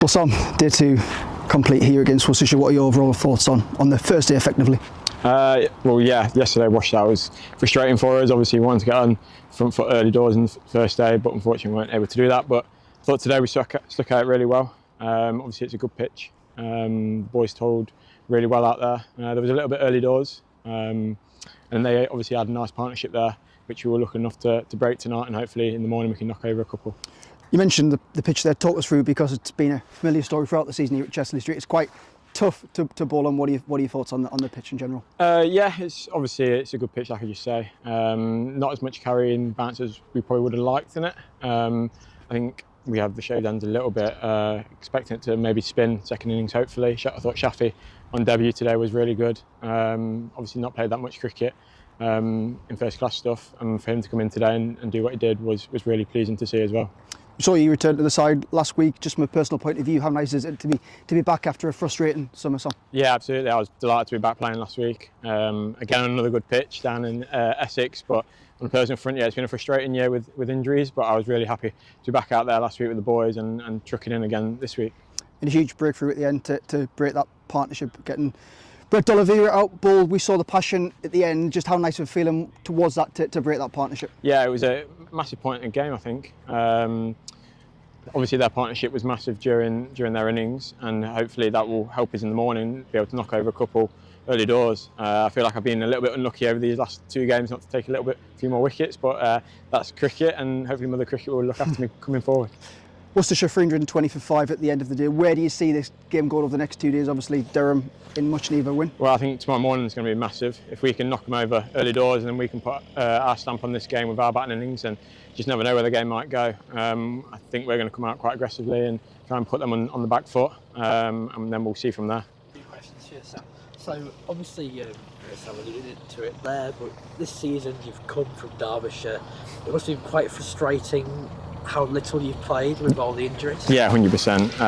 Well, Sam, day two complete here against Worcestershire. What are your overall thoughts on the first day effectively? Well, yeah, yesterday washout was frustrating for us. Obviously, we wanted to get on front foot early doors in the first day, but unfortunately we weren't able to do that. But I thought today we stuck out really well. Obviously, it's a good pitch. The boys told really well out there. There was a little bit early doors, and they obviously had a nice partnership there, which we were lucky enough to break tonight, and hopefully in the morning we can knock over a couple. You mentioned the pitch there. Talk us through, because it's been a familiar story throughout the season here at Chesley Street. It's quite tough to bowl on. What are your thoughts on the pitch in general? Yeah, it's a good pitch, like I just say. Not as much carrying bounce as we probably would have liked in it. I think we have the shade ends a little bit, expecting it to maybe spin second innings hopefully. I thought Shaffiq on debut today was really good. Obviously not played that much cricket in first class stuff, and for him to come in today and do what he did was really pleasing to see as well. Saw you return to the side last week. Just from a personal point of view, how nice is it to be back after a frustrating summer, Sam? Yeah, absolutely. I was delighted to be back playing last week. Again, another good pitch down in Essex, but on a personal front, yeah, it's been a frustrating year with injuries, but I was really happy to be back out there last week with the boys and trucking in again this week. And a huge breakthrough at the end to break that partnership, getting Brett D'Oliveira out bowled. We saw the passion at the end. Just how nice of a feeling towards that to break that partnership? Yeah, it was a massive point in the game, I think. Obviously their partnership was massive during their innings, and hopefully that will help us in the morning be able to knock over a couple early doors. I feel like I've been a little bit unlucky over these last two games not to take a few more wickets, but that's cricket, and hopefully Mother Cricket will look after me coming forward. Worcestershire 320 for 5 at the end of the day. Where do you see this game going over the next 2 days? Obviously Durham in much need of a win. Well, I think tomorrow morning is going to be massive. If we can knock them over early doors, and then we can put our stamp on this game with our batting innings, and just never know where the game might go. I think we're going to come out quite aggressively and try and put them on the back foot, and then we'll see from there. A few questions here, Sam. So obviously, Sam alluded to it there, but this season you've come from Derbyshire. It must have been quite frustrating how little you've played with all the injuries. Yeah, 100%.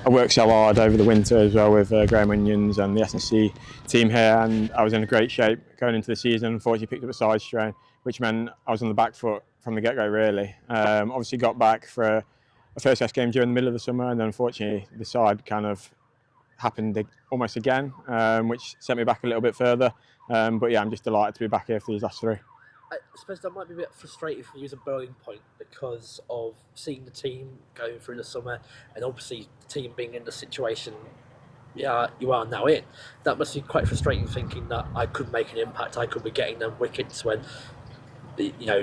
I worked so hard over the winter as well with Graham Onions and the SNC team here, and I was in a great shape going into the season. Unfortunately picked up a side strain, which meant I was on the back foot from the get-go really. Obviously got back for a first test game during the middle of the summer, and then unfortunately the side kind of happened almost again, which sent me back a little bit further. But yeah, I'm just delighted to be back here for these last three. I suppose that might be a bit frustrating for you as a bowling point, because of seeing the team going through the summer, and obviously the team being in the situation you are now in. That must be quite frustrating, thinking that I could make an impact, I could be getting them wickets, when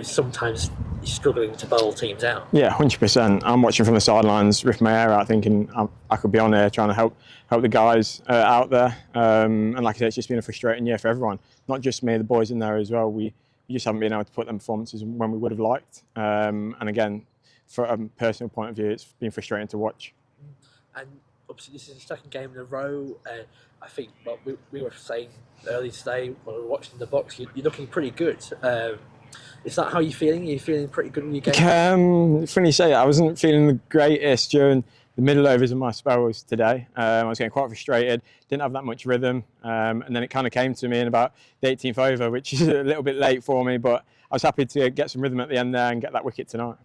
sometimes you're struggling to bowl teams out. Yeah, 100%. I'm watching from the sidelines, ripping my hair out, thinking I could be on there trying to help the guys out there. And like I said, it's just been a frustrating year for everyone, not just me, the boys in there as well. We just haven't been able to put them performances when we would have liked. And again, from a personal point of view, it's been frustrating to watch. And obviously this is the second game in a row. I think we were saying earlier today when we were watching the box, you're looking pretty good. Is that how you're feeling? Are you feeling pretty good in your game? Funny you say it, I wasn't feeling the greatest during the middle overs of my spells today. I was getting quite frustrated, didn't have that much rhythm, and then it kind of came to me in about the 18th over, which is a little bit late for me, but I was happy to get some rhythm at the end there and get that wicket tonight.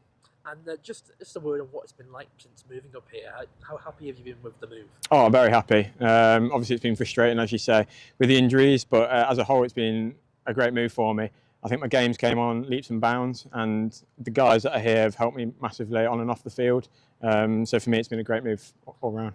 And just a word on what it's been like since moving up here. How happy have you been with the move? Oh, I'm very happy. Obviously it's been frustrating, as you say, with the injuries, but as a whole it's been a great move for me. I think my games came on leaps and bounds, and the guys that are here have helped me massively on and off the field. So for me, it's been a great move all round.